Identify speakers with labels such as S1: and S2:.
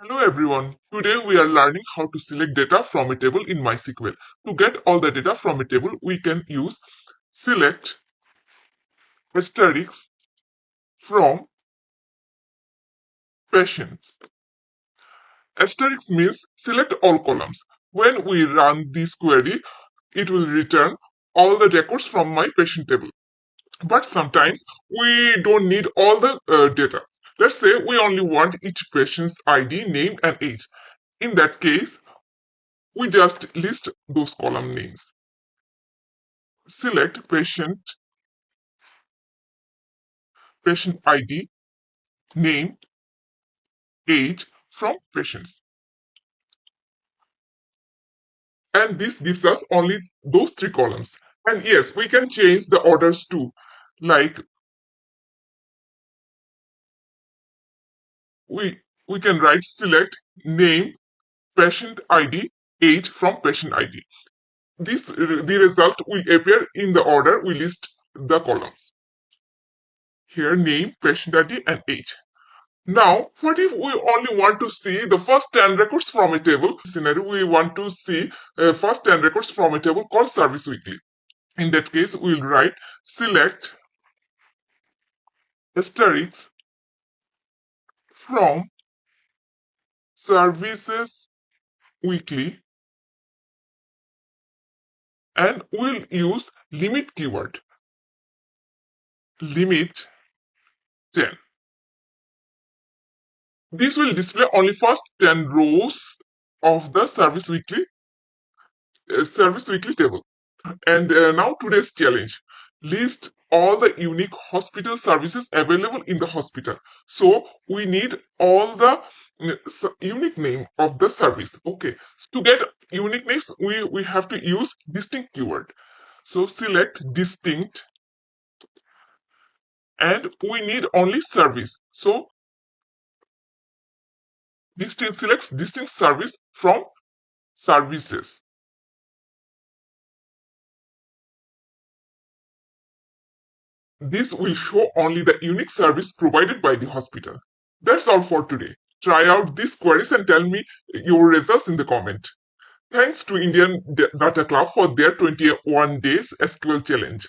S1: Hello everyone. Today we are learning how to select data from a table in MySQL. To get all the data from a table, we can use select asterisk from patients. Asterisk means select all columns. When we run this query, it will return all the records from my patient table. But sometimes we don't need all the data. Let's say we only want each patient's ID, name and age. In that case, we just list those column names. Select patient ID, name, age from patients. And this gives us only those three columns. And yes, we can change the orders too. Like we can write select name, patient ID, age from patient ID. The result will appear in the order we list the columns. Here name, patient ID and age. Now, what if we only want to see the first 10 records from a table? Scenario, we want to see first 10 records from a table called Service Weekly. In that case, we'll write select asterisk from Services Weekly and we'll use limit keyword. Limit 10. This will display only first 10 rows of the Service Weekly table. And now today's challenge. List all the unique hospital services available in the hospital. So we need all the unique name of the service. Okay. So to get unique names, we have to use distinct keyword. So select distinct and we need only service. So distinct selects distinct service from services. This will show only the unique service provided by the hospital. That's all for today. Try out these queries and tell me your results in the comment. Thanks to Indian Data Club for their 21 days SQL challenge.